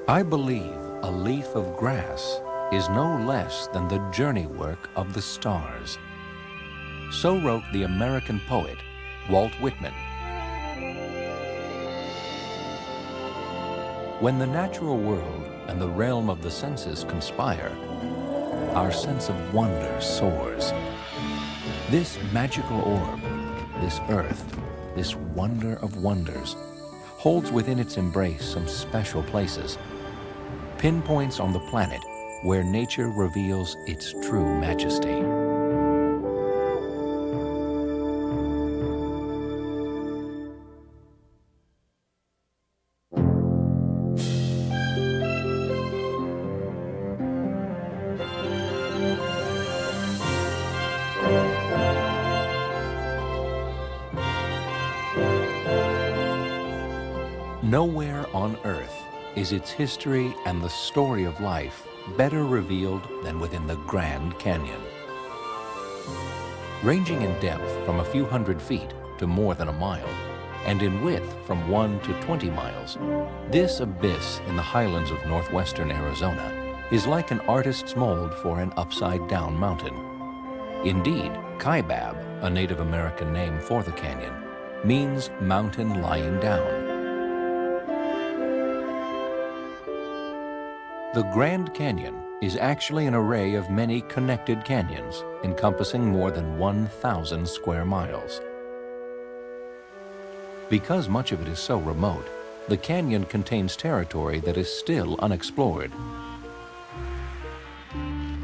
I believe a leaf of grass is no less than the journey work of the stars. So wrote the American poet Walt Whitman. When the natural world and the realm of the senses conspire, our sense of wonder soars. This magical orb, this earth, this wonder of wonders, holds within its embrace some special places, pinpoints on the planet where nature reveals its true majesty. Nowhere on Earth is its history and the story of life better revealed than within the Grand Canyon. Ranging in depth from a few hundred feet to more than a mile, and in width from 1 to 20 miles, this abyss in the highlands of northwestern Arizona is like an artist's mold for an upside-down mountain. Indeed, Kaibab, a Native American name for the canyon, means mountain lying down. The Grand Canyon is actually an array of many connected canyons encompassing more than 1,000 square miles. Because much of it is so remote, the canyon contains territory that is still unexplored.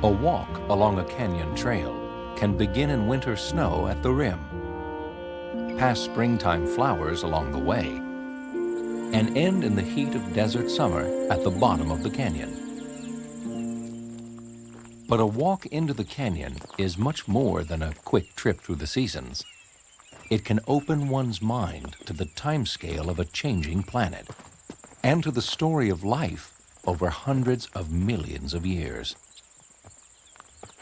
A walk along a canyon trail can begin in winter snow at the rim, pass springtime flowers along the way, and end in the heat of desert summer at the bottom of the canyon. But a walk into the canyon is much more than a quick trip through the seasons. It can open one's mind to the timescale of a changing planet and to the story of life over hundreds of millions of years.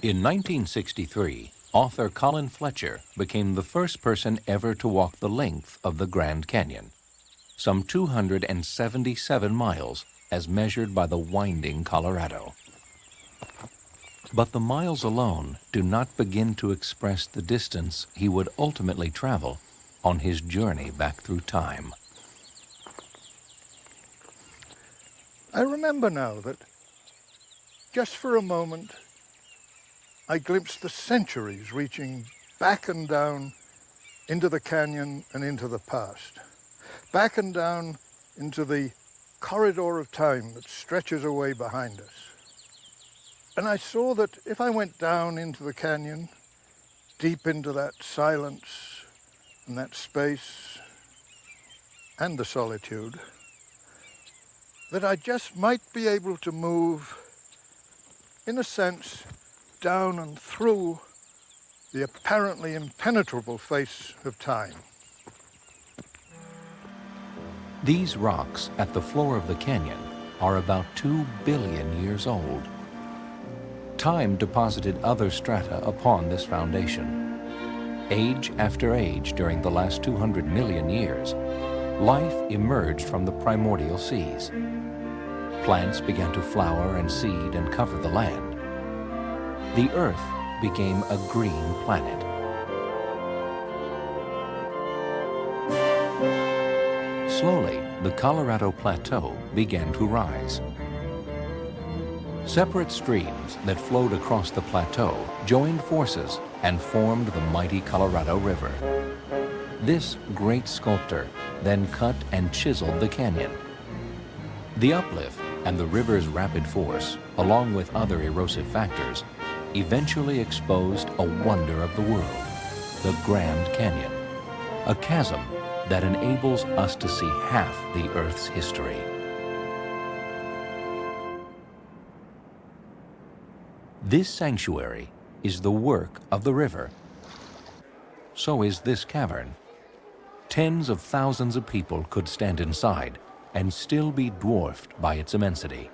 In 1963, author Colin Fletcher became the first person ever to walk the length of the Grand Canyon, some 277 miles as measured by the winding Colorado. But the miles alone do not begin to express the distance he would ultimately travel on his journey back through time. I remember now that just for a moment I glimpsed the centuries reaching back and down into the canyon and into the past, back and down into the corridor of time that stretches away behind us. And I saw that if I went down into the canyon, deep into that silence and that space and the solitude, that I just might be able to move, in a sense, down and through the apparently impenetrable face of time. These rocks at the floor of the canyon are about 2 billion years old. Time deposited other strata upon this foundation. Age after age during the last 200 million years, life emerged from the primordial seas. Plants began to flower and seed and cover the land. The Earth became a green planet. Slowly, the Colorado Plateau began to rise. Separate streams that flowed across the plateau joined forces and formed the mighty Colorado River. This great sculptor then cut and chiseled the canyon. The uplift and the river's rapid force, along with other erosive factors, eventually exposed a wonder of the world, the Grand Canyon, a chasm that enables us to see half the Earth's history. This sanctuary is the work of the river. So is this cavern. Tens of thousands of people could stand inside and still be dwarfed by its immensity.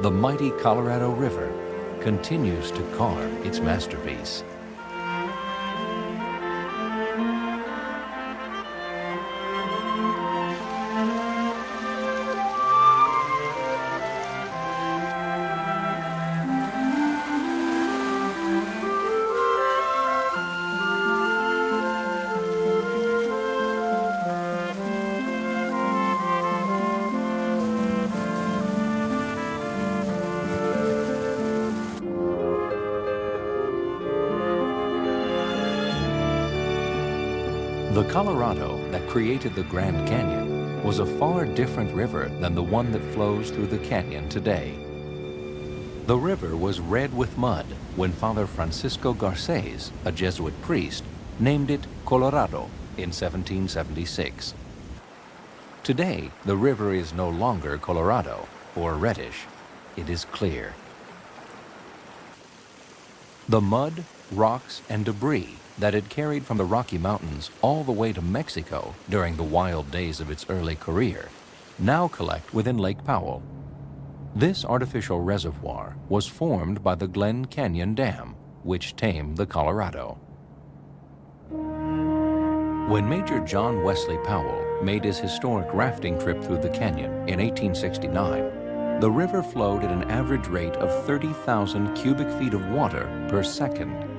The mighty Colorado River continues to carve its masterpiece. The Colorado that created the Grand Canyon was a far different river than the one that flows through the canyon today. The river was red with mud when Father Francisco Garces, a Jesuit priest, named it Colorado in 1776. Today, the river is no longer Colorado or reddish. It is clear. The mud, rocks, and debris that it carried from the Rocky Mountains all the way to Mexico during the wild days of its early career now collect within Lake Powell. This artificial reservoir was formed by the Glen Canyon Dam, which tamed the Colorado. When Major John Wesley Powell made his historic rafting trip through the canyon in 1869, the river flowed at an average rate of 30,000 cubic feet of water per second.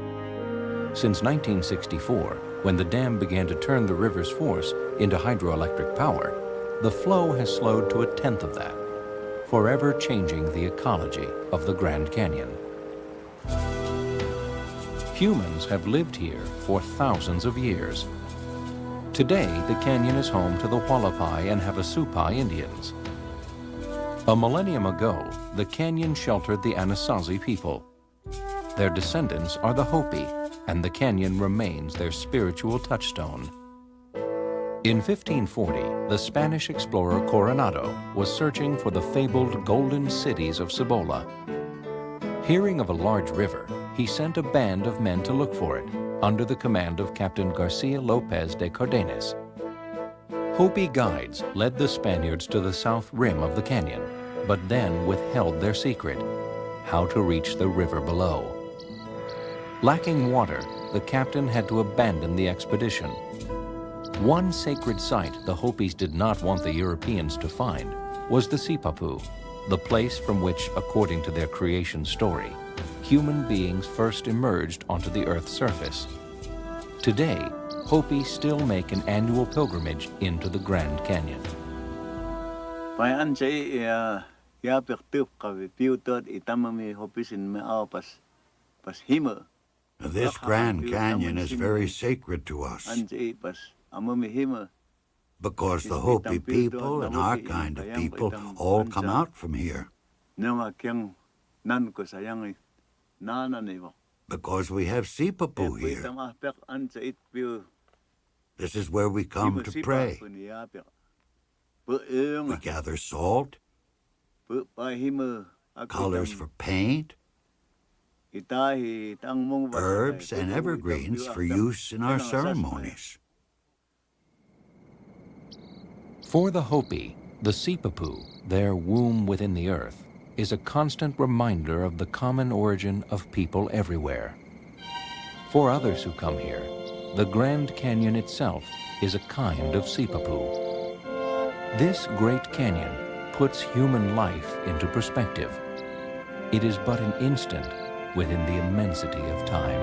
Since 1964, when the dam began to turn the river's force into hydroelectric power, the flow has slowed to 1/10 of that, forever changing the ecology of the Grand Canyon. Humans have lived here for thousands of years. Today, the canyon is home to the Hualapai and Havasupai Indians. A millennium ago, the canyon sheltered the Anasazi people. Their descendants are the Hopi, and the canyon remains their spiritual touchstone. In 1540, the Spanish explorer Coronado was searching for the fabled golden cities of Cibola. Hearing of a large river, he sent a band of men to look for it, under the command of Captain Garcia Lopez de Cardenas. Hopi guides led the Spaniards to the south rim of the canyon, but then withheld their secret, how to reach the river below. Lacking water, the captain had to abandon the expedition. One sacred site the Hopis did not want the Europeans to find was the Sipapu, the place from which, according to their creation story, human beings first emerged onto the Earth's surface. Today, Hopi still make an annual pilgrimage into the Grand Canyon. This Grand Canyon is very sacred to us because the Hopi people and our kind of people all come out from here. Because we have Sipapu here. This is where we come to pray. We gather salt, colors for paint, herbs and evergreens for use in our ceremonies. For the Hopi, the Sipapu, their womb within the earth, is a constant reminder of the common origin of people everywhere. For others who come here, the Grand Canyon itself is a kind of Sipapu. This great canyon puts human life into perspective. It is but an instant within the immensity of time.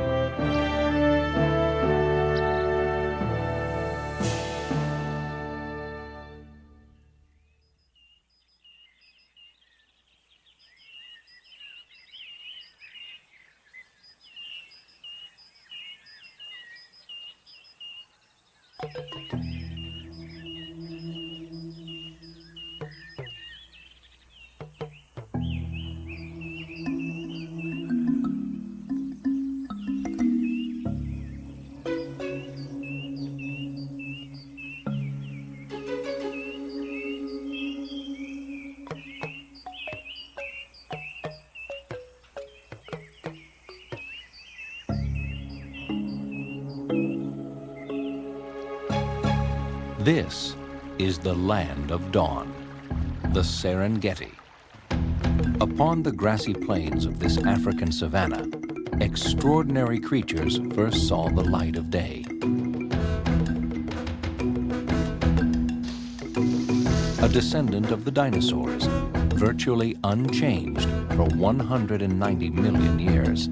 This is the land of dawn, the Serengeti. Upon the grassy plains of this African savanna, extraordinary creatures first saw the light of day. A descendant of the dinosaurs, virtually unchanged for 190 million years.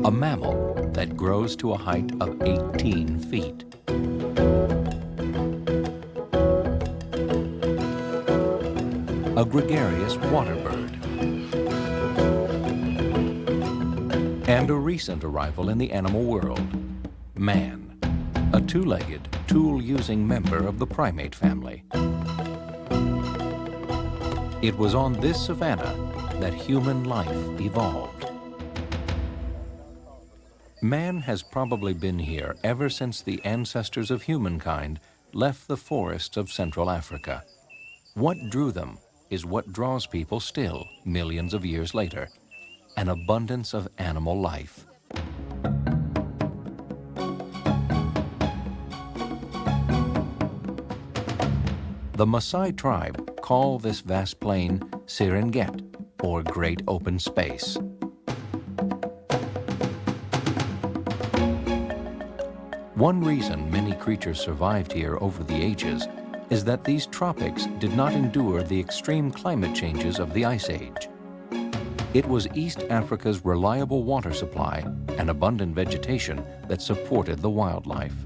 A mammal that grows to a height of 18 feet. A gregarious water bird. And a recent arrival in the animal world, man, a two-legged, tool-using member of the primate family. It was on this savanna that human life evolved. Man has probably been here ever since the ancestors of humankind left the forests of Central Africa. What drew them is what draws people still, millions of years later, an abundance of animal life. The Maasai tribe call this vast plain Serengeti, or Great Open Space. One reason many creatures survived here over the ages is that these tropics did not endure the extreme climate changes of the Ice Age. It was East Africa's reliable water supply and abundant vegetation that supported the wildlife.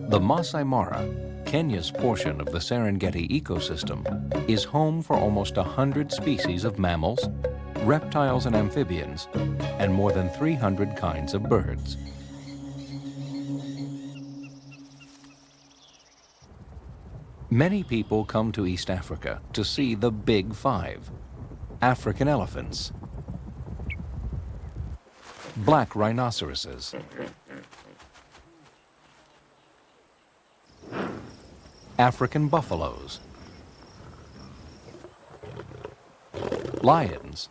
The Masai Mara, Kenya's portion of the Serengeti ecosystem, is home for almost 100 species of mammals, reptiles and amphibians, and more than 300 kinds of birds. Many people come to East Africa to see the Big Five: African elephants, black rhinoceroses, African buffaloes, lions,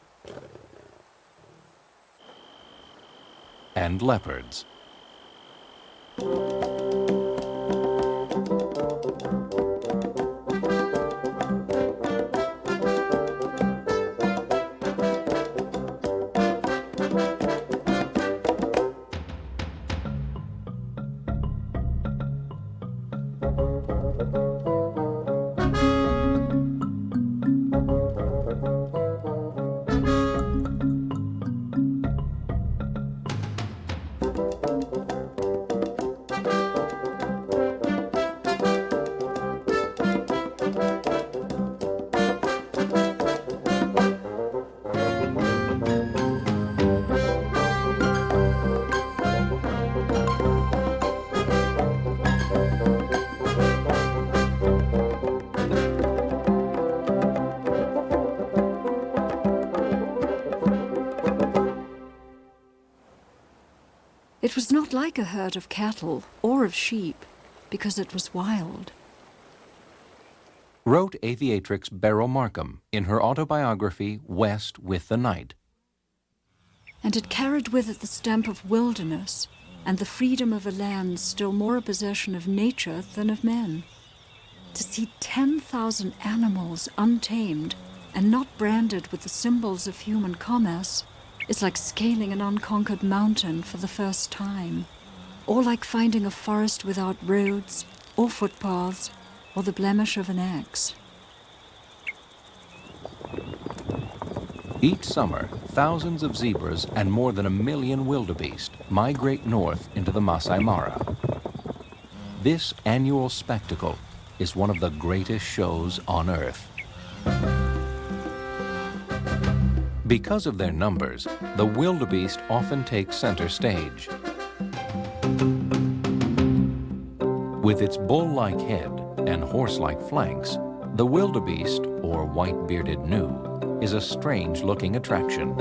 and leopards. It was not like a herd of cattle or of sheep, because it was wild. Wrote aviatrix Beryl Markham in her autobiography, West with the Night. And it carried with it the stamp of wilderness and the freedom of a land still more a possession of nature than of men. To see 10,000 animals untamed and not branded with the symbols of human commerce is like scaling an unconquered mountain for the first time, or like finding a forest without roads or footpaths or the blemish of an axe. Each summer, thousands of zebras and more than 1 million wildebeest migrate north into the Masai Mara. This annual spectacle is one of the greatest shows on Earth. Because of their numbers, the wildebeest often take center stage. With its bull-like head and horse-like flanks, the wildebeest, or white-bearded gnu, is a strange-looking attraction.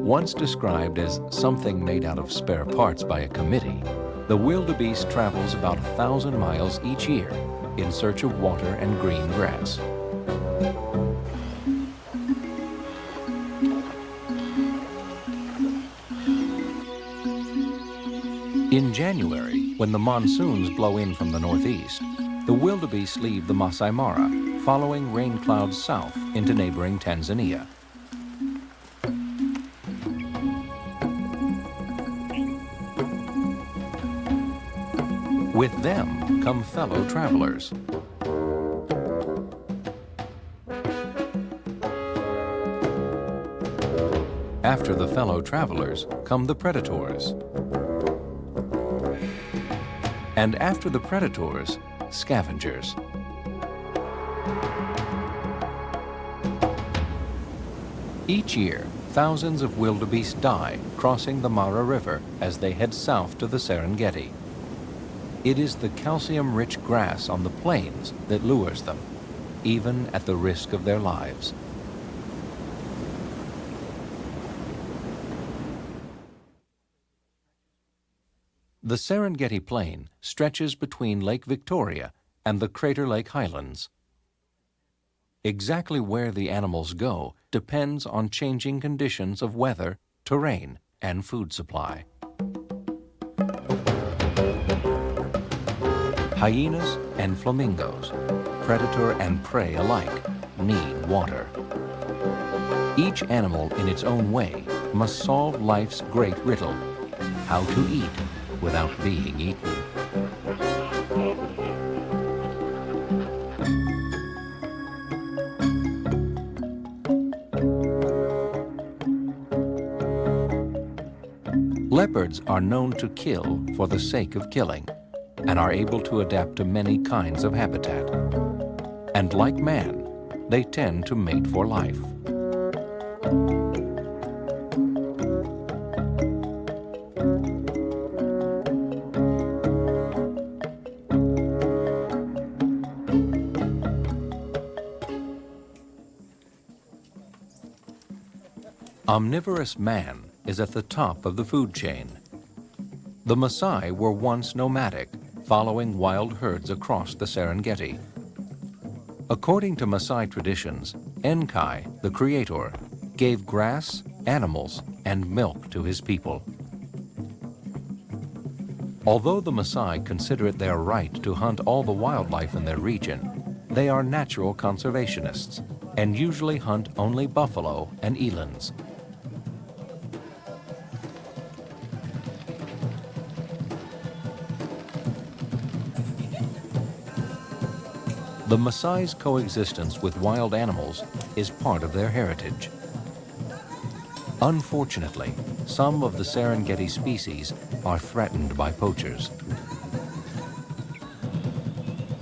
Once described as something made out of spare parts by a committee, the wildebeest travels about 1,000 miles each year in search of water and green grass. In January, when the monsoons blow in from the northeast, the wildebeest leave the Masai Mara, following rain clouds south into neighboring Tanzania. With them come fellow travelers. After the fellow travelers come the predators. And after the predators, scavengers. Each year, thousands of wildebeest die crossing the Mara River as they head south to the Serengeti. It is the calcium-rich grass on the plains that lures them, even at the risk of their lives. The Serengeti Plain stretches between Lake Victoria and the Crater Lake Highlands. Exactly where the animals go depends on changing conditions of weather, terrain, and food supply. Hyenas and flamingos, predator and prey alike, need water. Each animal in its own way must solve life's great riddle: how to eat without being eaten. Leopards are known to kill for the sake of killing and are able to adapt to many kinds of habitat. And like man, they tend to mate for life. Omnivorous man is at the top of the food chain. The Maasai were once nomadic, following wild herds across the Serengeti. According to Maasai traditions, Enkai, the creator, gave grass, animals, and milk to his people. Although the Maasai consider it their right to hunt all the wildlife in their region, they are natural conservationists and usually hunt only buffalo and elands. The Maasai's coexistence with wild animals is part of their heritage. Unfortunately, some of the Serengeti species are threatened by poachers.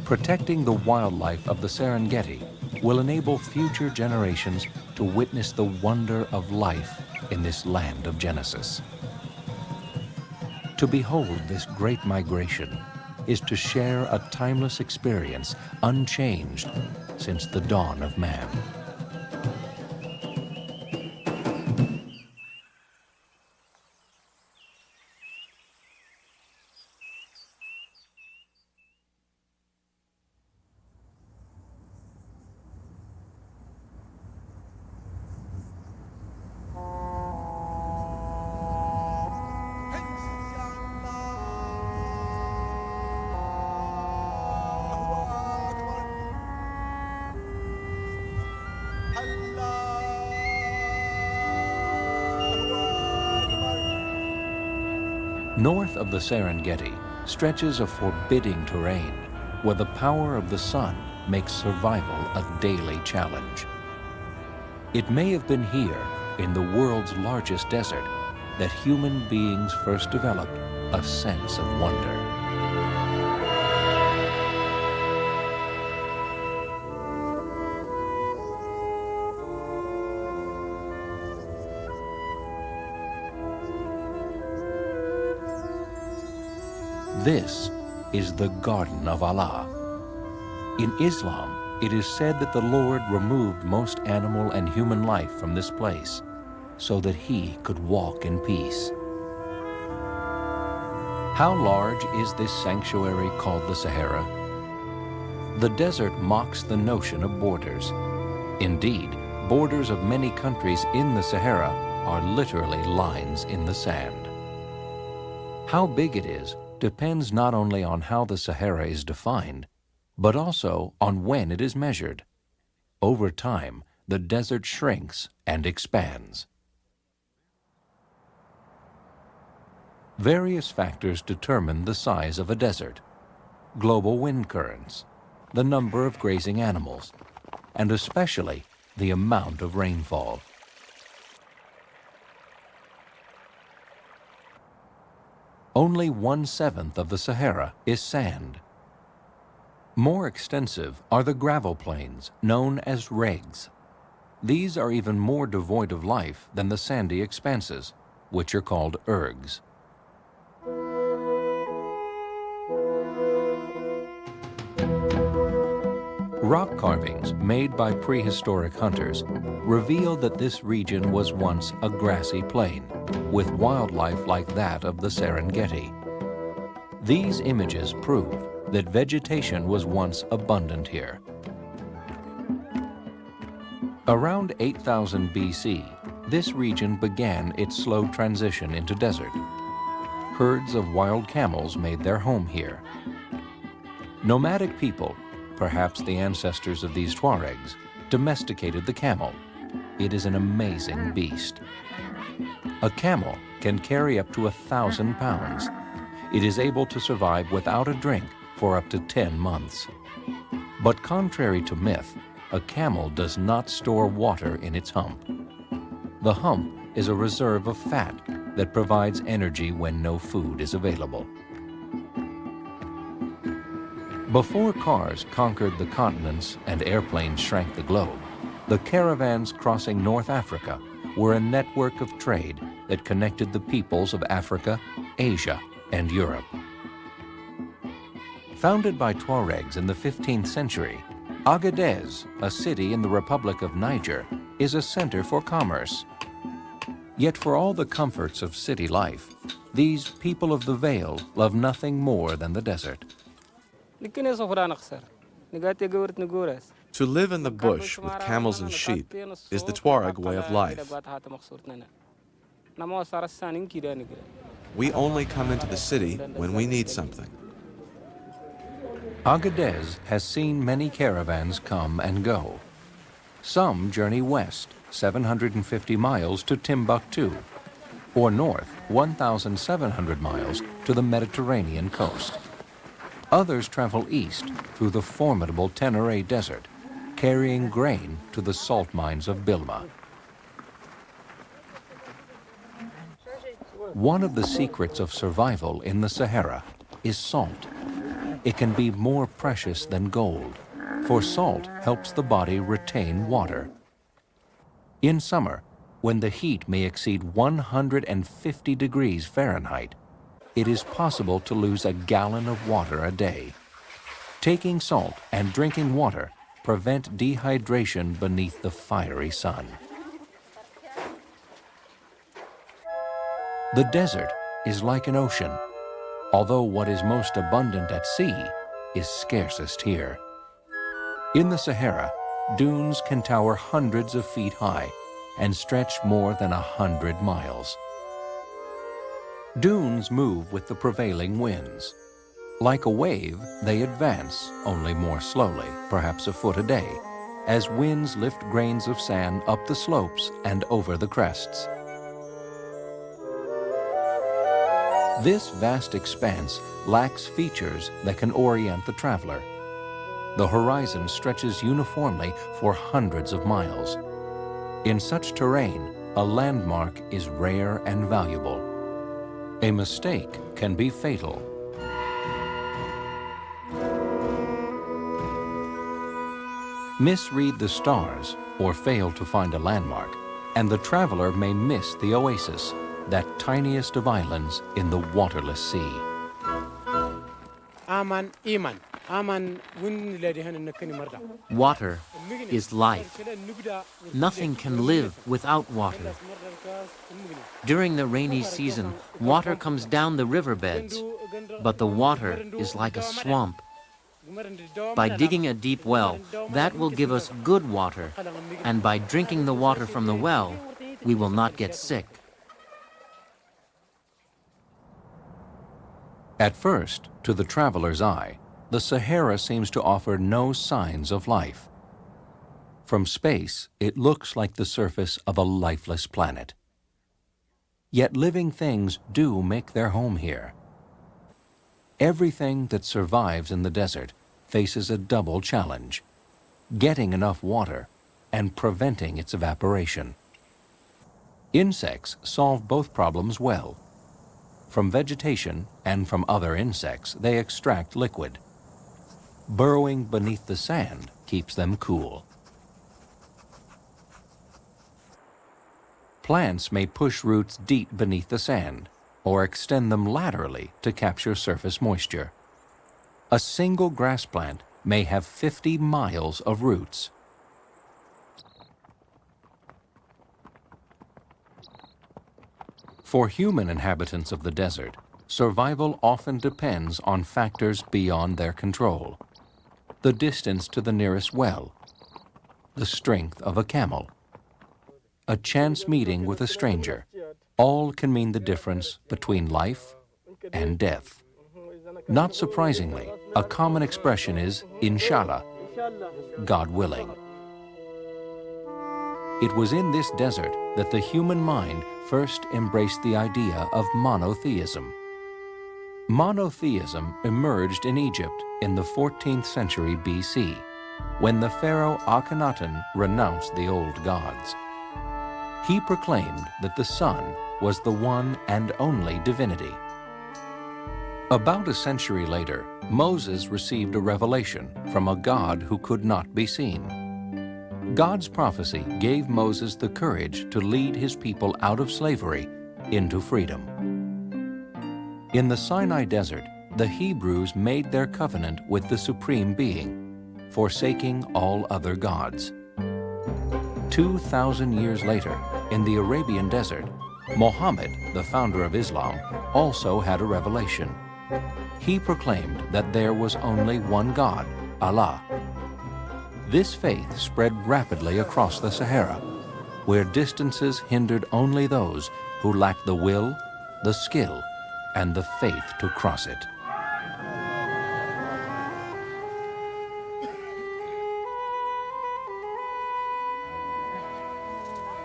Protecting the wildlife of the Serengeti will enable future generations to witness the wonder of life in this land of Genesis. To behold this great migration is to share a timeless experience unchanged since the dawn of man. North of the Serengeti stretches a forbidding terrain where the power of the sun makes survival a daily challenge. It may have been here, in the world's largest desert, that human beings first developed a sense of wonder. This is the Garden of Allah. In Islam, it is said that the Lord removed most animal and human life from this place so that he could walk in peace. How large is this sanctuary called the Sahara? The desert mocks the notion of borders. Indeed, borders of many countries in the Sahara are literally lines in the sand. How big it is depends not only on how the Sahara is defined, but also on when it is measured. Over time, the desert shrinks and expands. Various factors determine the size of a desert: global wind currents, the number of grazing animals, and especially the amount of rainfall. Only 1/7 of the Sahara is sand. More extensive are the gravel plains, known as regs. These are even more devoid of life than the sandy expanses, which are called ergs. Rock carvings made by prehistoric hunters reveal that this region was once a grassy plain, with wildlife like that of the Serengeti. These images prove that vegetation was once abundant here. Around 8000 BC, this region began its slow transition into desert. Herds of wild camels made their home here. Nomadic people, perhaps the ancestors of these Tuaregs, domesticated the camel. It is an amazing beast. A camel can carry up to 1,000 pounds. It is able to survive without a drink for up to 10 months. But contrary to myth, a camel does not store water in its hump. The hump is a reserve of fat that provides energy when no food is available. Before cars conquered the continents and airplanes shrank the globe, the caravans crossing North Africa were a network of trade that connected the peoples of Africa, Asia, and Europe. Founded by Tuaregs in the 15th century, Agadez, a city in the Republic of Niger, is a center for commerce. Yet for all the comforts of city life, these people of the Vale love nothing more than the desert. To live in the bush with camels and sheep is the Tuareg way of life. We only come into the city when we need something. Agadez has seen many caravans come and go. Some journey west, 750 miles to Timbuktu, or north, 1,700 miles to the Mediterranean coast. Others travel east through the formidable Tenere Desert, carrying grain to the salt mines of Bilma. One of the secrets of survival in the Sahara is salt. It can be more precious than gold, for salt helps the body retain water. In summer, when the heat may exceed 150 degrees Fahrenheit, it is possible to lose a gallon of water a day. Taking salt and drinking water prevent dehydration beneath the fiery sun. The desert is like an ocean, although what is most abundant at sea is scarcest here. In the Sahara, dunes can tower hundreds of feet high and stretch more than 100 miles. Dunes move with the prevailing winds. Like a wave, they advance, only more slowly, perhaps a foot a day, as winds lift grains of sand up the slopes and over the crests. This vast expanse lacks features that can orient the traveler. The horizon stretches uniformly for hundreds of miles. In such terrain, a landmark is rare and valuable. A mistake can be fatal. Misread the stars or fail to find a landmark, and the traveler may miss the oasis, that tiniest of islands in the waterless sea. Water is life. Nothing can live without water. During the rainy season, water comes down the riverbeds, but the water is like a swamp. By digging a deep well, that will give us good water, and by drinking the water from the well, we will not get sick. At first, to the traveler's eye, the Sahara seems to offer no signs of life. From space, it looks like the surface of a lifeless planet. Yet living things do make their home here. Everything that survives in the desert faces a double challenge: getting enough water and preventing its evaporation. Insects solve both problems well. From vegetation and from other insects, they extract liquid. Burrowing beneath the sand keeps them cool. Plants may push roots deep beneath the sand or extend them laterally to capture surface moisture. A single grass plant may have 50 miles of roots. For human inhabitants of the desert, survival often depends on factors beyond their control. The distance to the nearest well, the strength of a camel, a chance meeting with a stranger, all can mean the difference between life and death. Not surprisingly, a common expression is Inshallah, God willing. It was in this desert that the human mind first embraced the idea of monotheism. Monotheism emerged in Egypt in the 14th century BC, when the pharaoh Akhenaten renounced the old gods. He proclaimed that the sun was the one and only divinity. About a century later, Moses received a revelation from a God who could not be seen. God's prophecy gave Moses the courage to lead his people out of slavery into freedom. In the Sinai desert, the Hebrews made their covenant with the Supreme Being, forsaking all other gods. 2,000 years later, in the Arabian desert, Muhammad, the founder of Islam, also had a revelation. He proclaimed that there was only one God, Allah. This faith spread rapidly across the Sahara, where distances hindered only those who lacked the will, the skill, and the faith to cross it.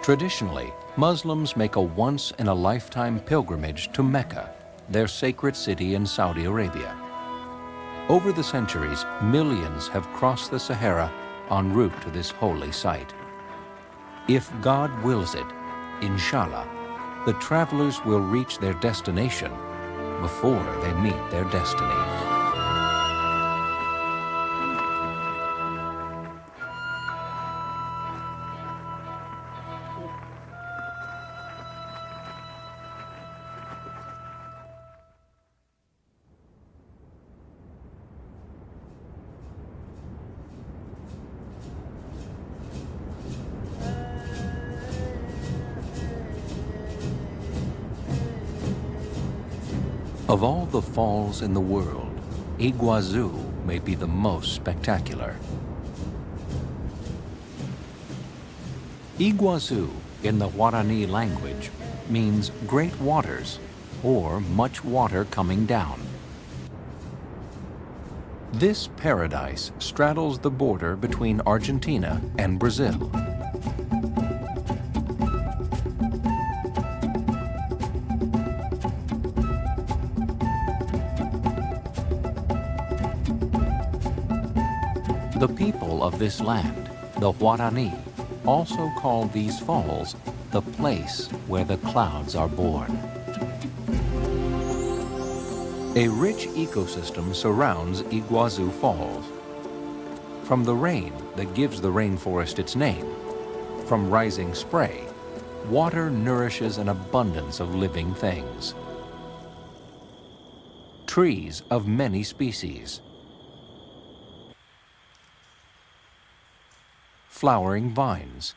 Traditionally, Muslims make a once-in-a-lifetime pilgrimage to Mecca, their sacred city in Saudi Arabia. Over the centuries, millions have crossed the Sahara en route to this holy site. If God wills it, inshallah, the travelers will reach their destination before they meet their destiny. Of all the falls in the world, Iguazu may be the most spectacular. Iguazu, in the Guarani language, means great waters or much water coming down. This paradise straddles the border between Argentina and Brazil. The people of this land, the Guarani, also call these falls the place where the clouds are born. A rich ecosystem surrounds Iguazu Falls. From the rain that gives the rainforest its name, from rising spray, water nourishes an abundance of living things. Trees of many species, flowering vines,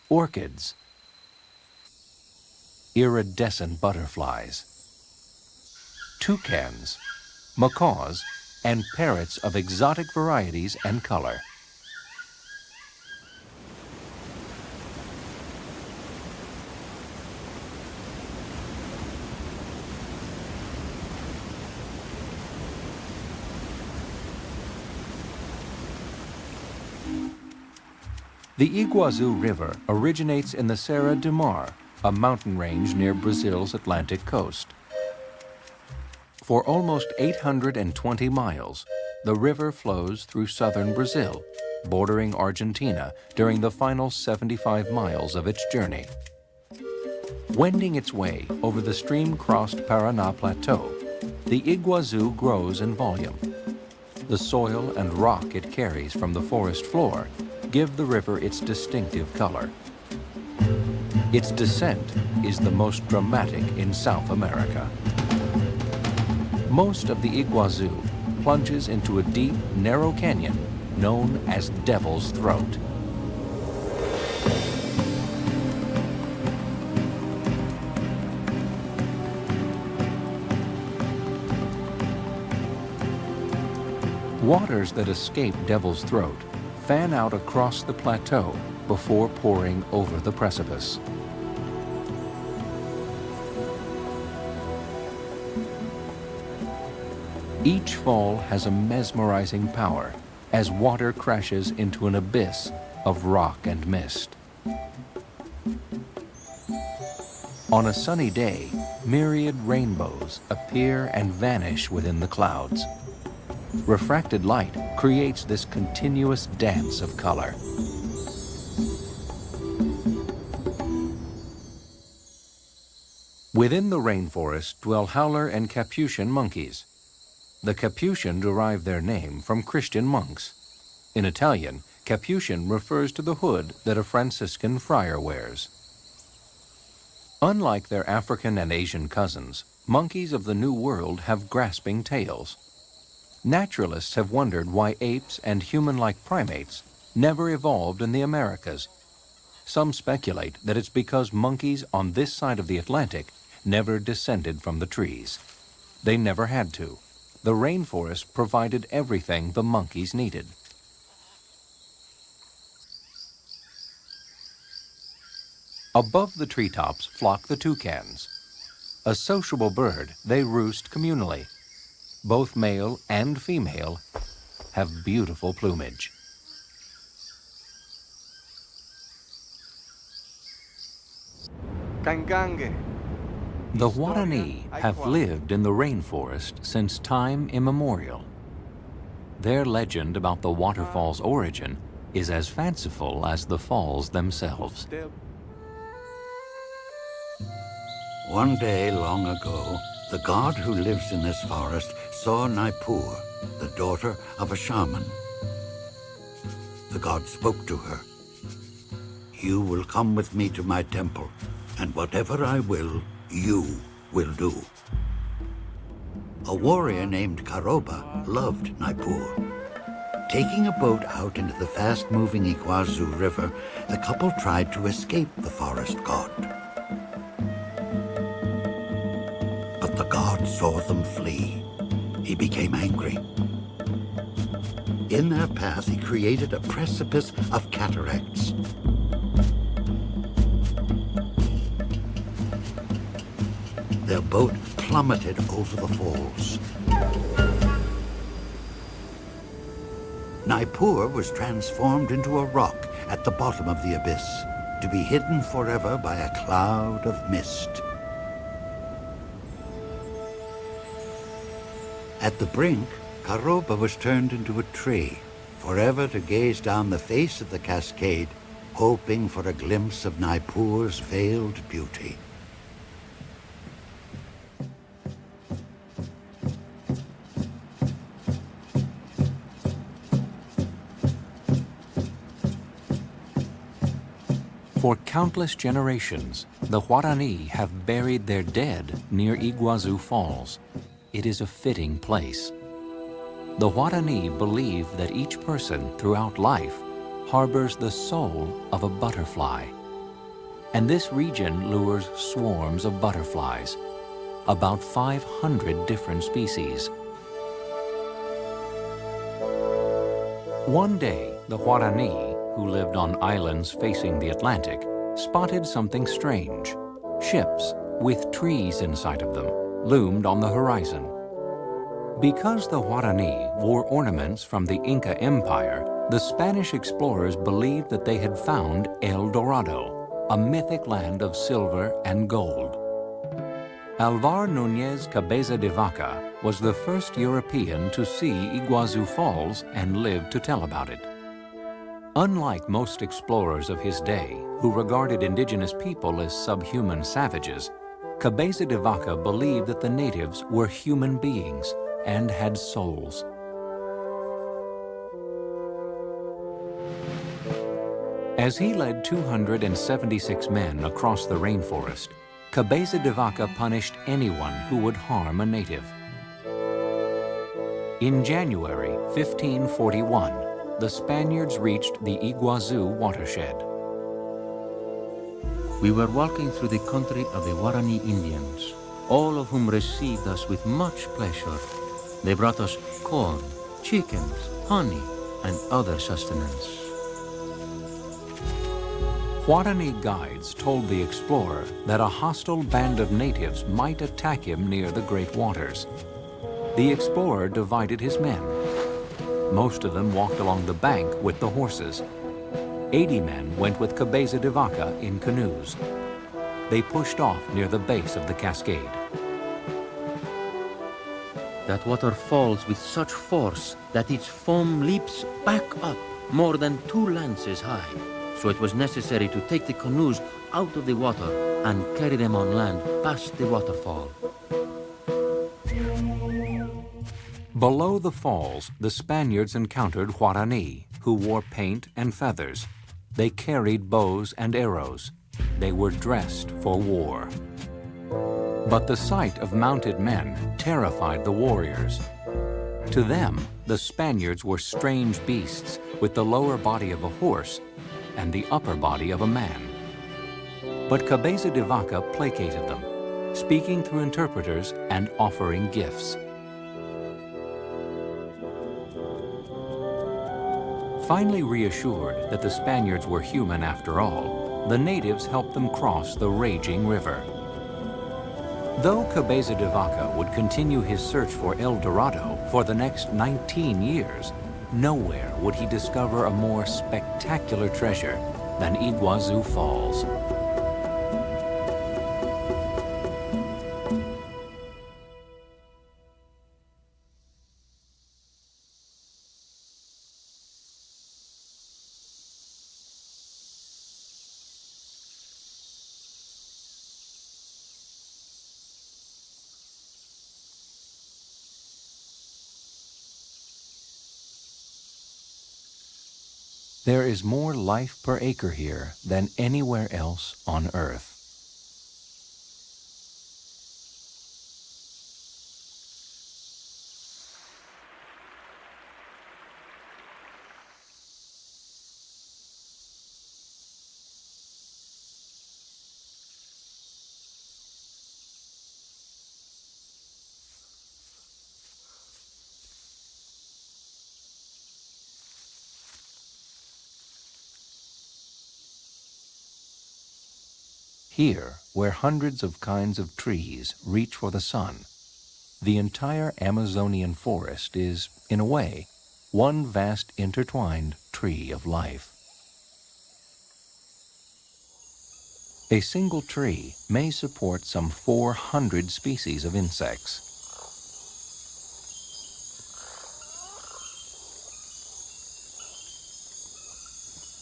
orchids, iridescent butterflies, toucans, macaws, and parrots of exotic varieties and color. The Iguazu River originates in the Serra do Mar, a mountain range near Brazil's Atlantic coast. For almost 820 miles, the river flows through southern Brazil, bordering Argentina during the final 75 miles of its journey. Wending its way over the stream-crossed Paraná Plateau, the Iguazu grows in volume. The soil and rock it carries from the forest floor give the river its distinctive color. Its descent is the most dramatic in South America. Most of the Iguazu plunges into a deep, narrow canyon known as Devil's Throat. Waters that escape Devil's Throat fan out across the plateau before pouring over the precipice. Each fall has a mesmerizing power as water crashes into an abyss of rock and mist. On a sunny day, myriad rainbows appear and vanish within the clouds. Refracted light creates this continuous dance of color. Within the rainforest dwell howler and Capuchin monkeys. The Capuchin derive their name from Christian monks. In Italian, Capuchin refers to the hood that a Franciscan friar wears. Unlike their African and Asian cousins, monkeys of the New World have grasping tails. Naturalists have wondered why apes and human-like primates never evolved in the Americas. Some speculate that it's because monkeys on this side of the Atlantic never descended from the trees. They never had to. The rainforest provided everything the monkeys needed. Above the treetops flock the toucans. A sociable bird, they roost communally. Both male and female have beautiful plumage. The Guarani have lived in the rainforest since time immemorial. Their legend about the waterfall's origin is as fanciful as the falls themselves. One day long ago, the god who lives in this forest saw Naipur, the daughter of a shaman. The god spoke to her. "You will come with me to my temple, and whatever I will, you will do." A warrior named Karoba loved Naipur. Taking a boat out into the fast-moving Iguazu River, the couple tried to escape the forest god. But the god saw them flee. He became angry. In their path, he created a precipice of cataracts. Their boat plummeted over the falls. Naipur was transformed into a rock at the bottom of the abyss, to be hidden forever by a cloud of mist. At the brink, Karoba was turned into a tree, forever to gaze down the face of the cascade, hoping for a glimpse of Naipur's veiled beauty. For countless generations, the Guarani have buried their dead near Iguazu Falls. It is a fitting place. The Guarani believe that each person throughout life harbors the soul of a butterfly. And this region lures swarms of butterflies, about 500 different species. One day, the Guarani, who lived on islands facing the Atlantic, spotted something strange. Ships with trees inside of them loomed on the horizon. Because the Guarani wore ornaments from the Inca Empire, the Spanish explorers believed that they had found El Dorado, a mythic land of silver and gold. Alvar Núñez Cabeza de Vaca was the first European to see Iguazu Falls and live to tell about it. Unlike most explorers of his day, who regarded indigenous people as subhuman savages, Cabeza de Vaca believed that the natives were human beings and had souls. As he led 276 men across the rainforest, Cabeza de Vaca punished anyone who would harm a native. In January 1541, the Spaniards reached the Iguazu watershed. We were walking through the country of the Guarani Indians, all of whom received us with much pleasure. They brought us corn, chickens, honey, and other sustenance. Guarani guides told the explorer that a hostile band of natives might attack him near the Great Waters. The explorer divided his men. Most of them walked along the bank with the horses. 80 men went with Cabeza de Vaca in canoes. They pushed off near the base of the cascade. That water falls with such force that its foam leaps back up more than 2 lances high. So it was necessary to take the canoes out of the water and carry them on land past the waterfall. Below the falls, the Spaniards encountered Guarani, who wore paint and feathers. They carried bows and arrows. They were dressed for war. But the sight of mounted men terrified the warriors. To them, the Spaniards were strange beasts with the lower body of a horse and the upper body of a man. But Cabeza de Vaca placated them, speaking through interpreters and offering gifts. Finally reassured that the Spaniards were human after all, the natives helped them cross the raging river. Though Cabeza de Vaca would continue his search for El Dorado for the next 19 years, nowhere would he discover a more spectacular treasure than Iguazu Falls. There is more life per acre here than anywhere else on Earth. Here, where hundreds of kinds of trees reach for the sun, the entire Amazonian forest is, in a way, one vast intertwined tree of life. A single tree may support some 400 species of insects.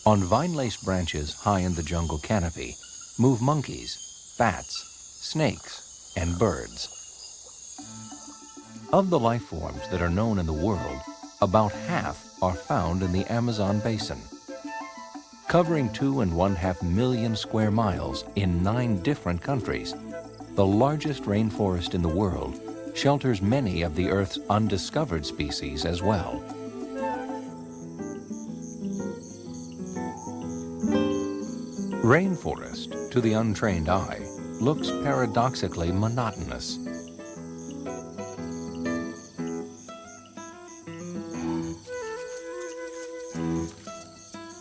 On vine-laced branches high in the jungle canopy, move monkeys, bats, snakes, and birds. Of the life forms that are known in the world, about half are found in the Amazon basin. Covering 2.5 million square miles in 9 different countries, the largest rainforest in the world shelters many of the Earth's undiscovered species as well. Rainforest, to the untrained eye, looks paradoxically monotonous.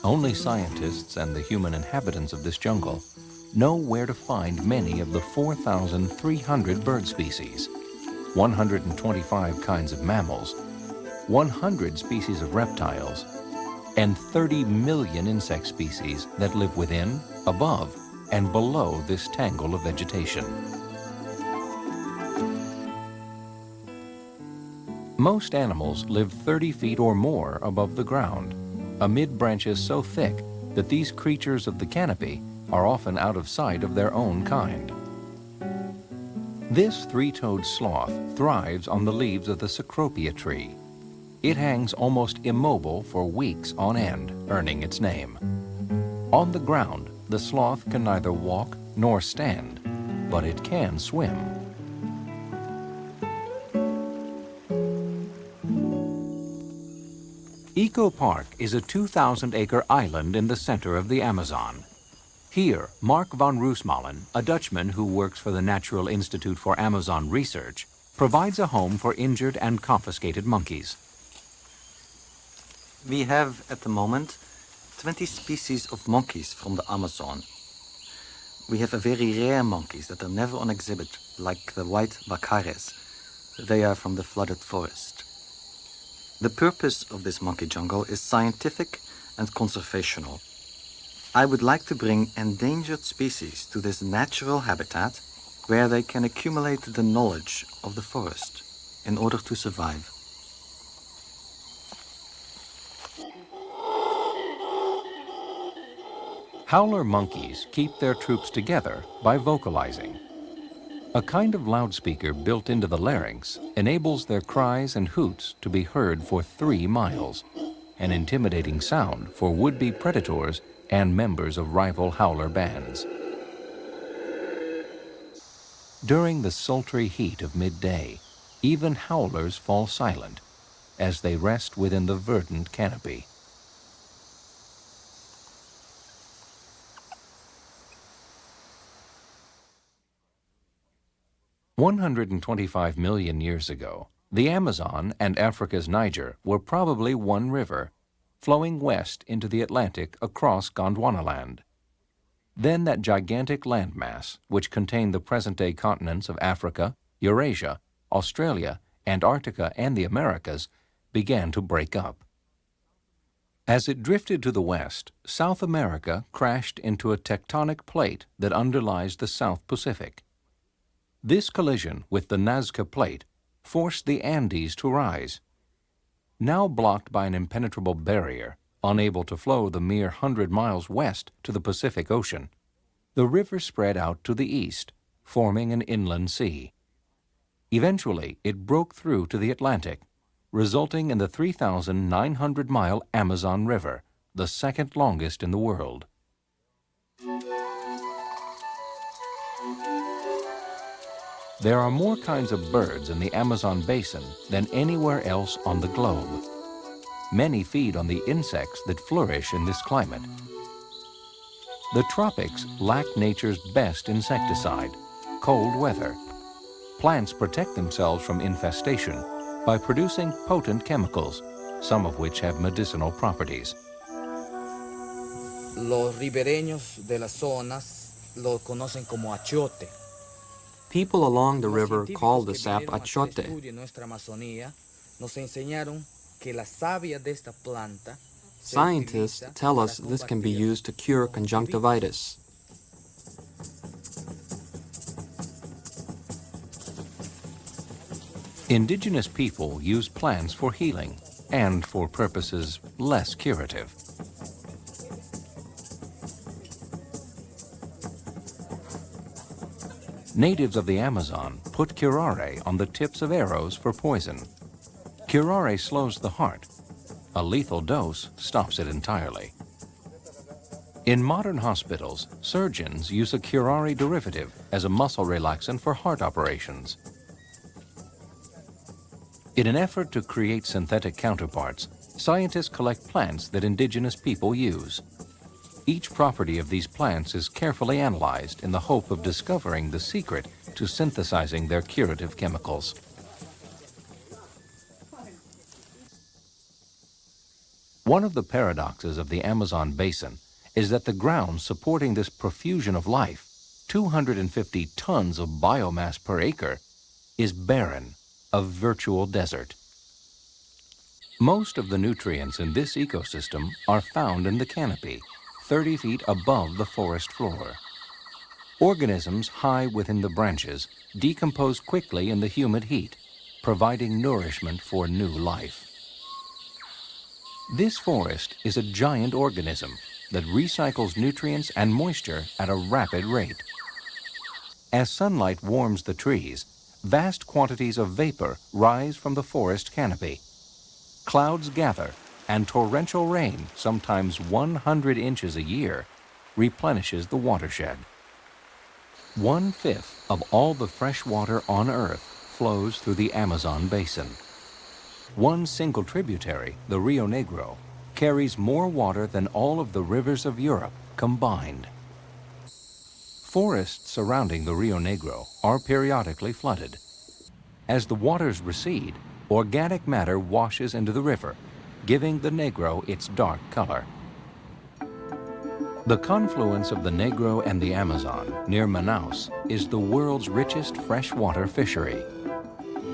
Only scientists and the human inhabitants of this jungle know where to find many of the 4,300 bird species, 125 kinds of mammals, 100 species of reptiles, and 30 million insect species that live within, above, and below this tangle of vegetation. Most animals live 30 feet or more above the ground, amid branches so thick that these creatures of the canopy are often out of sight of their own kind. This three-toed sloth thrives on the leaves of the cecropia tree. It hangs almost immobile for weeks on end, earning its name. On the ground, the sloth can neither walk nor stand, but it can swim. Eco Park is a 2,000-acre island in the center of the Amazon. Here, Mark van Roosmalen, a Dutchman who works for the Natural Institute for Amazon Research, provides a home for injured and confiscated monkeys. We have, at the moment, 20 species of monkeys from the Amazon. We have a very rare monkeys that are never on exhibit, like the white vacares. They are from the flooded forest. The purpose of this monkey jungle is scientific and conservational. I would like to bring endangered species to this natural habitat where they can accumulate the knowledge of the forest in order to survive. Howler monkeys keep their troops together by vocalizing. A kind of loudspeaker built into the larynx enables their cries and hoots to be heard for 3 miles, an intimidating sound for would-be predators and members of rival howler bands. During the sultry heat of midday, even howlers fall silent as they rest within the verdant canopy. "125 million years ago, the Amazon and Africa's Niger were probably one river, flowing west into the Atlantic across Gondwanaland. Then that gigantic landmass, which contained the present-day continents of Africa, Eurasia, Australia, Antarctica, and the Americas, began to break up. As it drifted to the west, South America crashed into a tectonic plate that underlies the South Pacific. This collision with the Nazca Plate forced the Andes to rise. Now blocked by an impenetrable barrier, unable to flow the mere 100 miles west to the Pacific Ocean, the river spread out to the east, forming an inland sea. Eventually, it broke through to the Atlantic, resulting in the 3,900-mile Amazon River, the second longest in the world. There are more kinds of birds in the Amazon basin than anywhere else on the globe. Many feed on the insects that flourish in this climate. The tropics lack nature's best insecticide, cold weather. Plants protect themselves from infestation by producing potent chemicals, some of which have medicinal properties. Los ribereños de las zonas lo conocen como achiote. People along the river call the sap achote. Scientists tell us this can be used to cure conjunctivitis. Indigenous people use plants for healing and for purposes less curative. Natives of the Amazon put curare on the tips of arrows for poison. Curare slows the heart. A lethal dose stops it entirely. In modern hospitals, surgeons use a curare derivative as a muscle relaxant for heart operations. In an effort to create synthetic counterparts, scientists collect plants that indigenous people use. Each property of these plants is carefully analyzed in the hope of discovering the secret to synthesizing their curative chemicals. One of the paradoxes of the Amazon basin is that the ground supporting this profusion of life, 250 tons of biomass per acre, is barren, a virtual desert. Most of the nutrients in this ecosystem are found in the canopy, 30 feet above the forest floor. Organisms high within the branches decompose quickly in the humid heat, providing nourishment for new life. This forest is a giant organism that recycles nutrients and moisture at a rapid rate. As sunlight warms the trees, vast quantities of vapor rise from the forest canopy. Clouds gather, and torrential rain, sometimes 100 inches a year, replenishes the watershed. 1/5 of all the fresh water on Earth flows through the Amazon basin. One single tributary, the Rio Negro, carries more water than all of the rivers of Europe combined. Forests surrounding the Rio Negro are periodically flooded. As the waters recede, organic matter washes into the river, giving the Negro its dark color. The confluence of the Negro and the Amazon near Manaus is the world's richest freshwater fishery,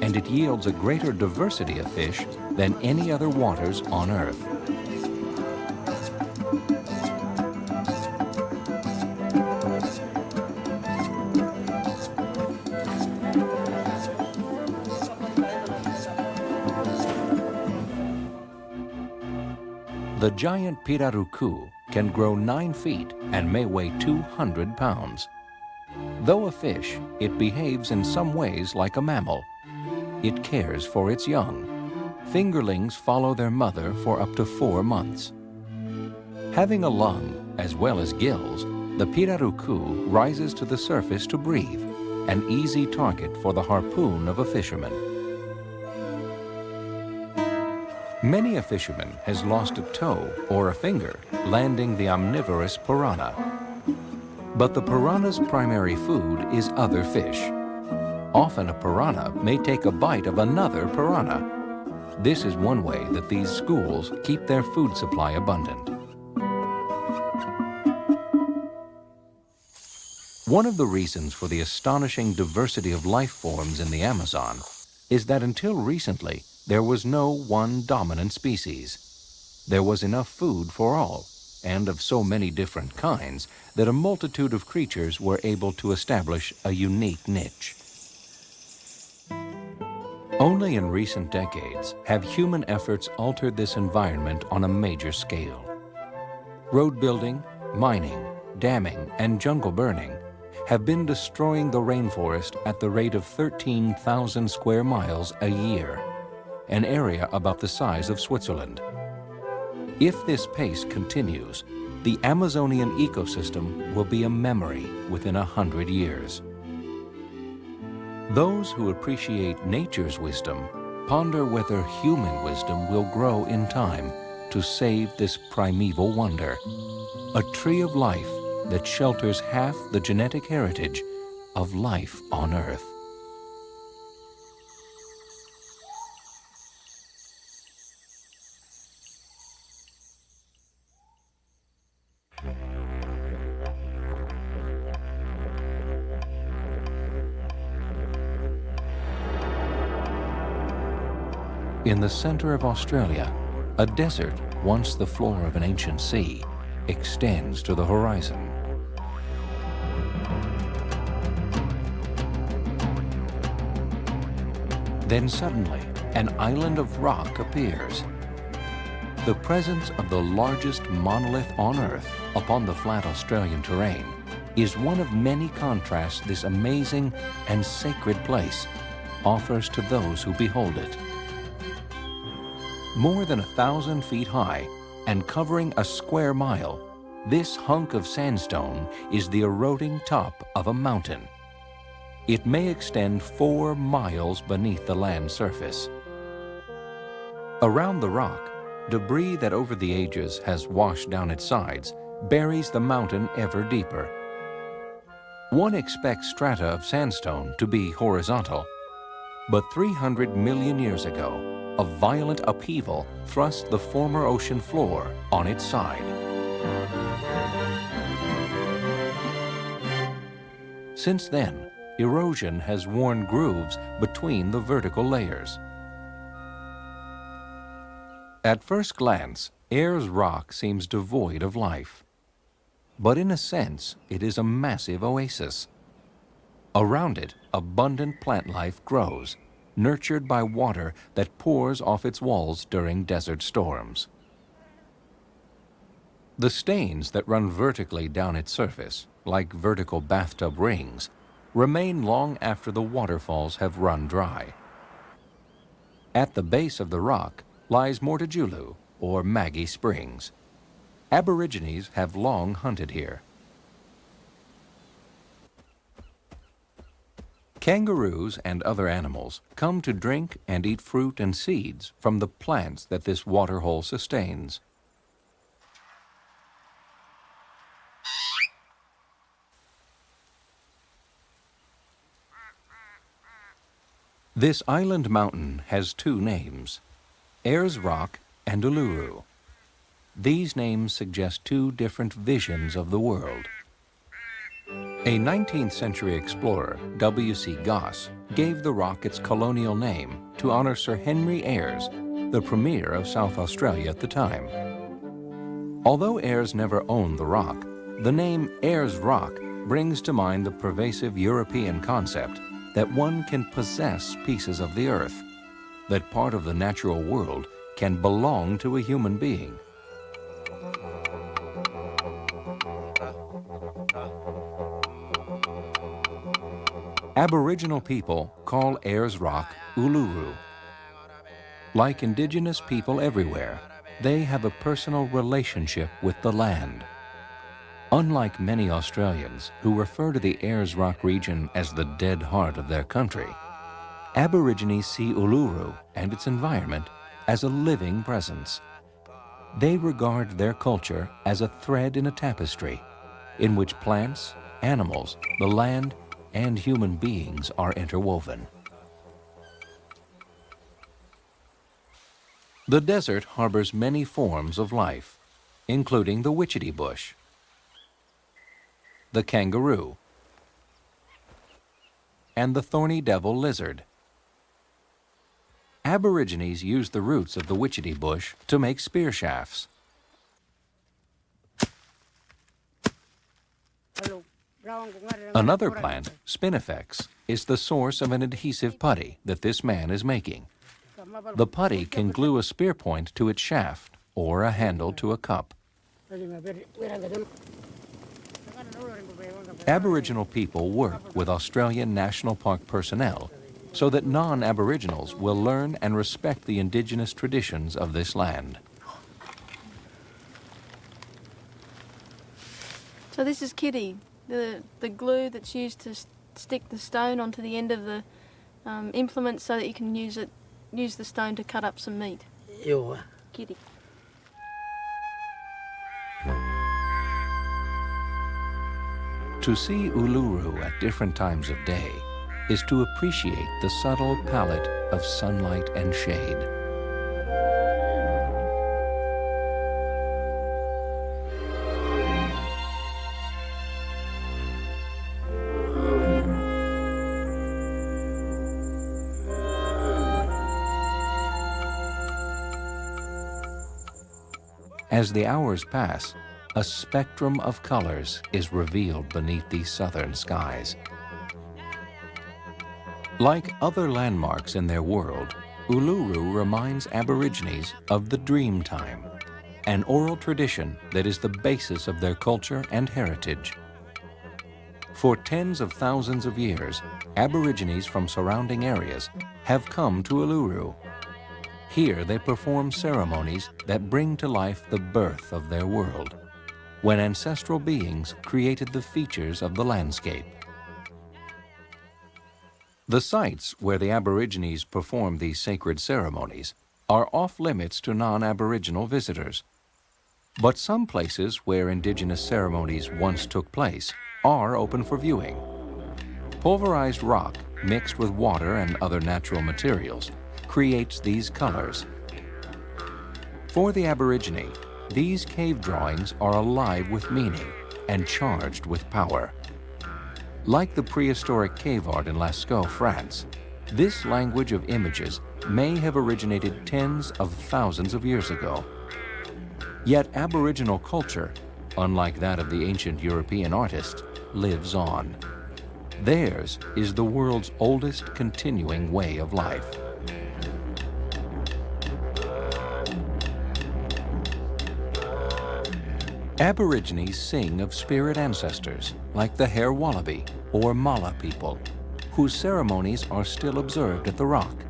and it yields a greater diversity of fish than any other waters on Earth. The giant pirarucu can grow 9 feet and may weigh 200 pounds. Though a fish, it behaves in some ways like a mammal. It cares for its young. Fingerlings follow their mother for up to 4 months. Having a lung as well as gills, the pirarucu rises to the surface to breathe, an easy target for the harpoon of a fisherman. Many a fisherman has lost a toe or a finger landing the omnivorous piranha. But the piranha's primary food is other fish. Often a piranha may take a bite of another piranha. This is one way that these schools keep their food supply abundant. One of the reasons for the astonishing diversity of life forms in the Amazon is that until recently, there was no one dominant species. There was enough food for all, and of so many different kinds that a multitude of creatures were able to establish a unique niche. Only in recent decades have human efforts altered this environment on a major scale. Road building, mining, damming, and jungle burning have been destroying the rainforest at the rate of 13,000 square miles a year, an area about the size of Switzerland. If this pace continues, the Amazonian ecosystem will be a memory within 100 years. Those who appreciate nature's wisdom ponder whether human wisdom will grow in time to save this primeval wonder, a tree of life that shelters half the genetic heritage of life on Earth. In the center of Australia, a desert, once the floor of an ancient sea, extends to the horizon. Then suddenly, an island of rock appears. The presence of the largest monolith on Earth upon the flat Australian terrain is one of many contrasts this amazing and sacred place offers to those who behold it. More than 1,000 feet high and covering a square mile, this hunk of sandstone is the eroding top of a mountain. It may extend 4 miles beneath the land surface. Around the rock, debris that over the ages has washed down its sides buries the mountain ever deeper. One expects strata of sandstone to be horizontal, but 300 million years ago, a violent upheaval thrust the former ocean floor on its side. Since then, erosion has worn grooves between the vertical layers. At first glance, Ayers Rock seems devoid of life. But in a sense, it is a massive oasis. Around it, abundant plant life grows, nurtured by water that pours off its walls during desert storms. The stains that run vertically down its surface, like vertical bathtub rings, remain long after the waterfalls have run dry. At the base of the rock lies Mortajulu, or Maggie Springs. Aborigines have long hunted here. Kangaroos and other animals come to drink and eat fruit and seeds from the plants that this waterhole sustains. This island mountain has two names, Ayers Rock and Uluru. These names suggest two different visions of the world. A 19th century explorer, W.C. Goss, gave the rock its colonial name to honor Sir Henry Ayers, the Premier of South Australia at the time. Although Ayers never owned the rock, the name Ayers Rock brings to mind the pervasive European concept that one can possess pieces of the earth, that part of the natural world can belong to a human being. Aboriginal people call Ayers Rock Uluru. Like indigenous people everywhere, they have a personal relationship with the land. Unlike many Australians who refer to the Ayers Rock region as the dead heart of their country, Aborigines see Uluru and its environment as a living presence. They regard their culture as a thread in a tapestry in which plants, animals, the land, and human beings are interwoven. The desert harbors many forms of life, including the witchetty bush, the kangaroo, and the thorny devil lizard. Aborigines use the roots of the witchetty bush to make spear shafts. Another plant, spinifex, is the source of an adhesive putty that this man is making. The putty can glue a spear point to its shaft or a handle to a cup. Aboriginal people work with Australian National Park personnel so that non-Aboriginals will learn and respect the indigenous traditions of this land. So this is Kitty, the glue that's used to stick the stone onto the end of the implement so that you can use the stone to cut up some meat. Kitty. To see Uluru at different times of day is to appreciate the subtle palette of sunlight and shade. As the hours pass, a spectrum of colors is revealed beneath these southern skies. Like other landmarks in their world, Uluru reminds Aborigines of the dream time, an oral tradition that is the basis of their culture and heritage. For tens of thousands of years, Aborigines from surrounding areas have come to Uluru. Here they perform ceremonies that bring to life the birth of their world, when ancestral beings created the features of the landscape. The sites where the Aborigines perform these sacred ceremonies are off-limits to non-Aboriginal visitors. But some places where indigenous ceremonies once took place are open for viewing. Pulverized rock mixed with water and other natural materials creates these colors. For the Aborigine, these cave drawings are alive with meaning and charged with power. Like the prehistoric cave art in Lascaux, France, this language of images may have originated tens of thousands of years ago. Yet Aboriginal culture, unlike that of the ancient European artists, lives on. Theirs is the world's oldest continuing way of life. Aborigines sing of spirit ancestors like the Hare Wallaby or Mala people, whose ceremonies are still observed at the rock.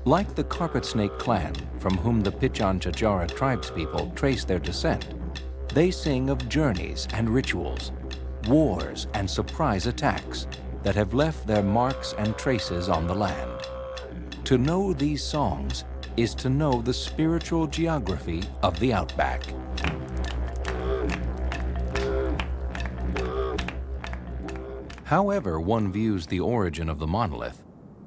Like the Carpet Snake clan, from whom the Pitjantjatjara tribespeople trace their descent, they sing of journeys and rituals, wars and surprise attacks that have left their marks and traces on the land. To know these songs is to know the spiritual geography of the outback. However one views the origin of the monolith,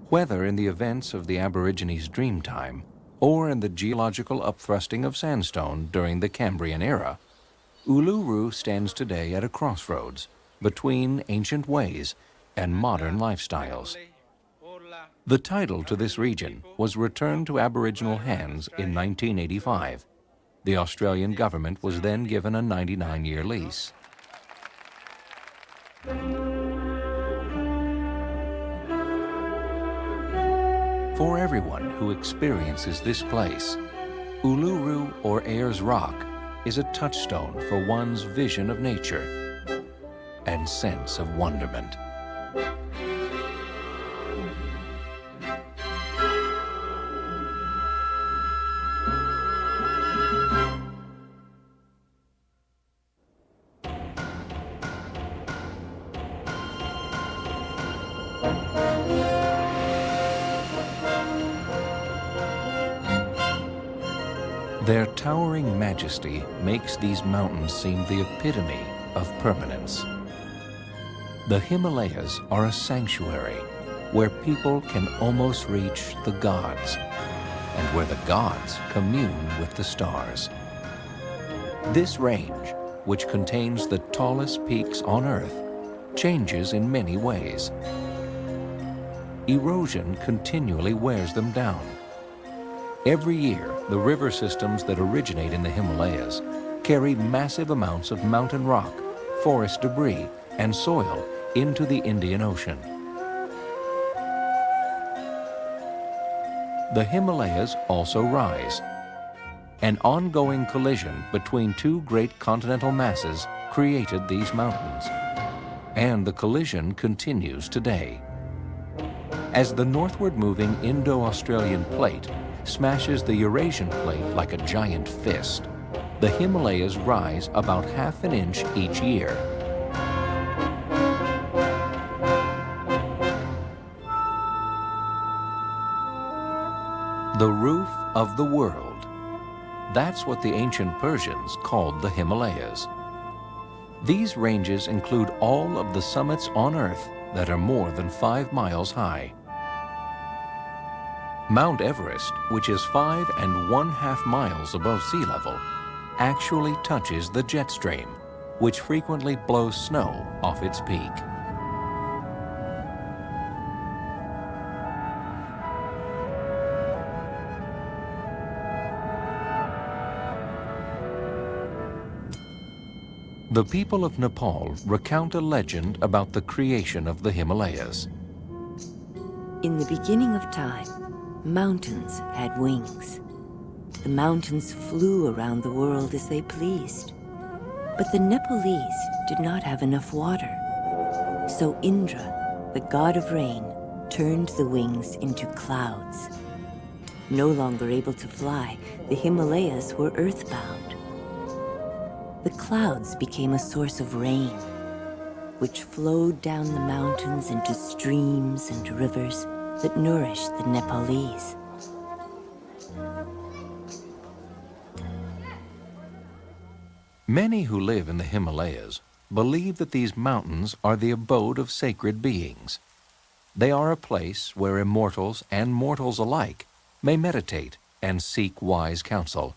whether in the events of the Aborigines' dreamtime or in the geological upthrusting of sandstone during the Cambrian era, Uluru stands today at a crossroads between ancient ways and modern lifestyles. The title to this region was returned to Aboriginal hands in 1985. The Australian government was then given a 99-year lease. For everyone who experiences this place, Uluru or Ayers Rock is a touchstone for one's vision of nature and sense of wonderment. Their towering majesty makes these mountains seem the epitome of permanence. The Himalayas are a sanctuary where people can almost reach the gods, and where the gods commune with the stars. This range, which contains the tallest peaks on Earth, changes in many ways. Erosion continually wears them down. Every year, the river systems that originate in the Himalayas carry massive amounts of mountain rock, forest debris, and soil into the Indian Ocean. The Himalayas also rise. An ongoing collision between two great continental masses created these mountains, and the collision continues today. As the northward moving Indo-Australian plate smashes the Eurasian plate like a giant fist, the Himalayas rise about half an inch each year. The roof of the world. That's what the ancient Persians called the Himalayas. These ranges include all of the summits on Earth that are more than 5 miles high. Mount Everest, which is 5 1/2 miles above sea level, actually touches the jet stream, which frequently blows snow off its peak. The people of Nepal recount a legend about the creation of the Himalayas. In the beginning of time, mountains had wings. The mountains flew around the world as they pleased. But the Nepalese did not have enough water. So Indra, the god of rain, turned the wings into clouds. No longer able to fly, the Himalayas were earthbound. The clouds became a source of rain, which flowed down the mountains into streams and rivers that nourished the Nepalese. Many who live in the Himalayas believe that these mountains are the abode of sacred beings. They are a place where immortals and mortals alike may meditate and seek wise counsel.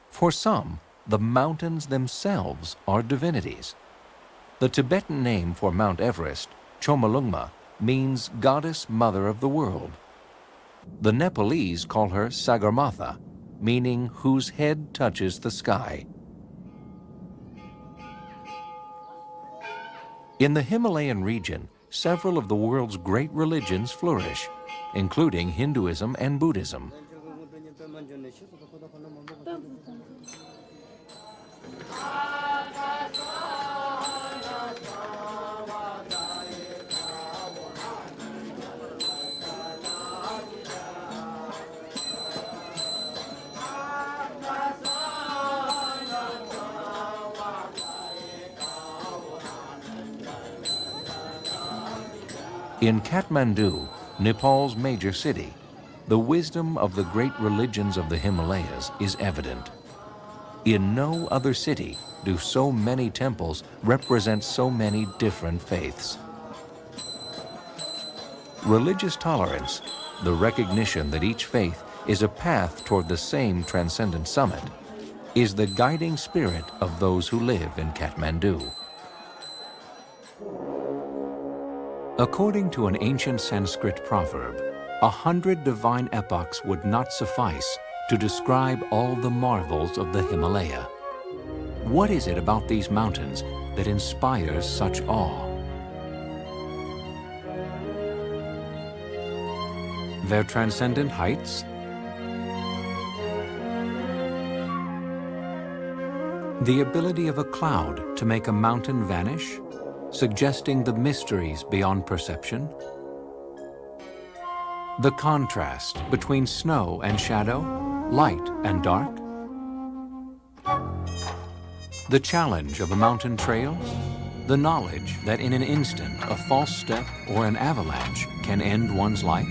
For some, the mountains themselves are divinities. The Tibetan name for Mount Everest, Chomolungma, means Goddess Mother of the World. The Nepalese call her Sagarmatha, meaning whose head touches the sky. In the Himalayan region, several of the world's great religions flourish, including Hinduism and Buddhism. In Kathmandu, Nepal's major city, the wisdom of the great religions of the Himalayas is evident. In no other city do so many temples represent so many different faiths. Religious tolerance, the recognition that each faith is a path toward the same transcendent summit, is the guiding spirit of those who live in Kathmandu. According to an ancient Sanskrit proverb, 100 divine epochs would not suffice to describe all the marvels of the Himalaya. What is it about these mountains that inspires such awe? Their transcendent heights? The ability of a cloud to make a mountain vanish, suggesting the mysteries beyond perception? The contrast between snow and shadow, light and dark? The challenge of a mountain trail? The knowledge that in an instant a false step or an avalanche can end one's life?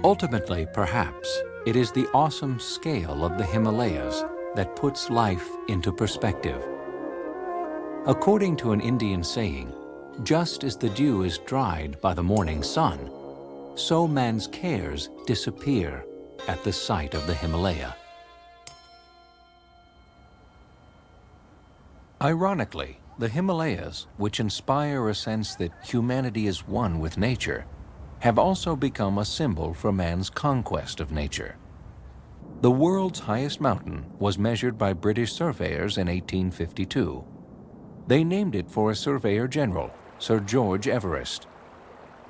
Ultimately, perhaps, it is the awesome scale of the Himalayas that puts life into perspective. According to an Indian saying, just as the dew is dried by the morning sun, so man's cares disappear at the sight of the Himalaya. Ironically, the Himalayas, which inspire a sense that humanity is one with nature, have also become a symbol for man's conquest of nature. The world's highest mountain was measured by British surveyors in 1852. They named it for a surveyor general, Sir George Everest.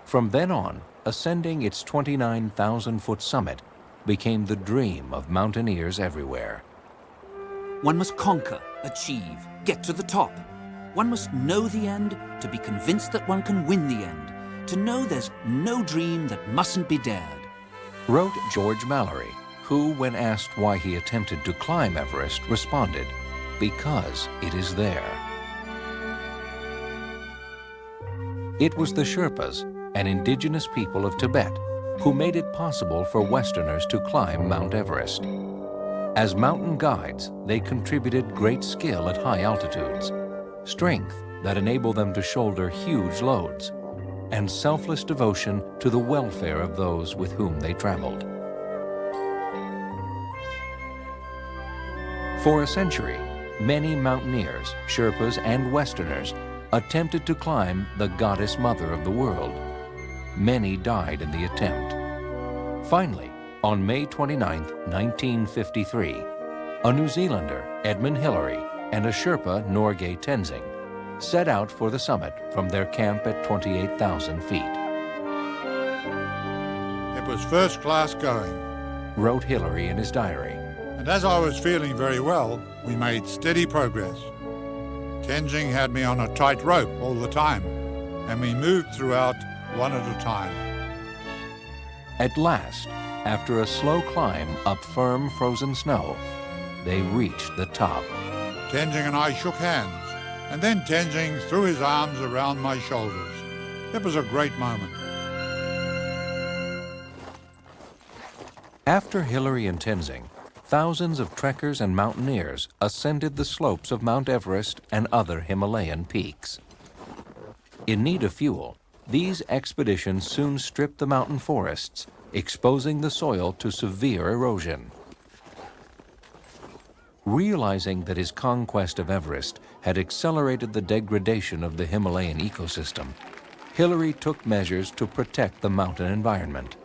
From then on, ascending its 29,000-foot summit became the dream of mountaineers everywhere. One must conquer, achieve, get to the top. One must know the end to be convinced that one can win the end, to know there's no dream that mustn't be dared. Wrote George Mallory, who, when asked why he attempted to climb Everest, responded, "Because it is there." It was the Sherpas, an indigenous people of Tibet, who made it possible for Westerners to climb Mount Everest. As mountain guides, they contributed great skill at high altitudes, strength that enabled them to shoulder huge loads, and selfless devotion to the welfare of those with whom they traveled. For a century, many mountaineers, Sherpas, and Westerners attempted to climb the goddess mother of the world. Many died in the attempt. Finally, on May 29, 1953, a New Zealander, Edmund Hillary, and a Sherpa, Norgay Tenzing, set out for the summit from their camp at 28,000 feet. It was first class going, wrote Hillary in his diary. And as I was feeling very well, we made steady progress. Tenzing had me on a tight rope all the time, and we moved throughout one at a time. At last, after a slow climb up firm frozen snow, they reached the top. Tenzing and I shook hands, and then Tenzing threw his arms around my shoulders. It was a great moment. After Hillary and Tenzing, thousands of trekkers and mountaineers ascended the slopes of Mount Everest and other Himalayan peaks. In need of fuel, these expeditions soon stripped the mountain forests, exposing the soil to severe erosion. Realizing that his conquest of Everest had accelerated the degradation of the Himalayan ecosystem, Hillary took measures to protect the mountain environment.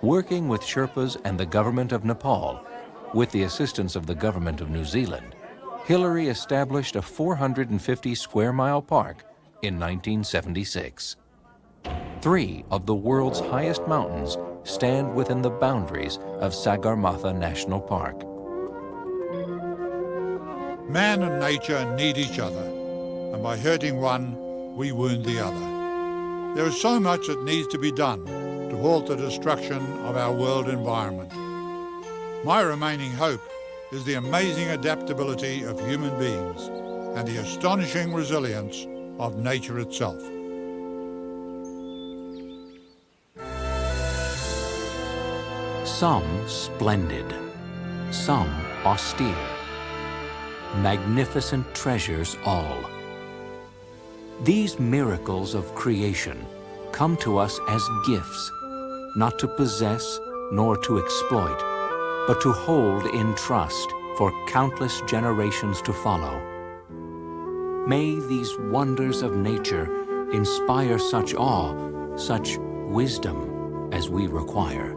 Working with Sherpas and the government of Nepal, with the assistance of the government of New Zealand, Hillary established a 450 square mile park in 1976. 3 of the world's highest mountains stand within the boundaries of Sagarmatha National Park. Man and nature need each other, and by hurting one, we wound the other. There is so much that needs to be done to halt the destruction of our world environment. My remaining hope is the amazing adaptability of human beings and the astonishing resilience of nature itself. Some splendid, some austere. Magnificent treasures all. These miracles of creation come to us as gifts, not to possess nor to exploit, but to hold in trust for countless generations to follow. May these wonders of nature inspire such awe, such wisdom as we require.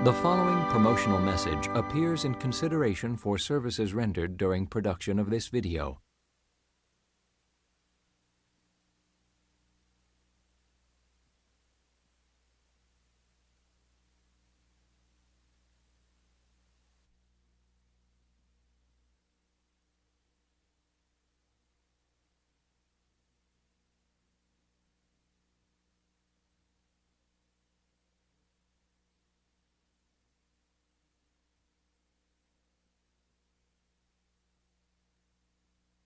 The following promotional message appears in consideration for services rendered during production of this video.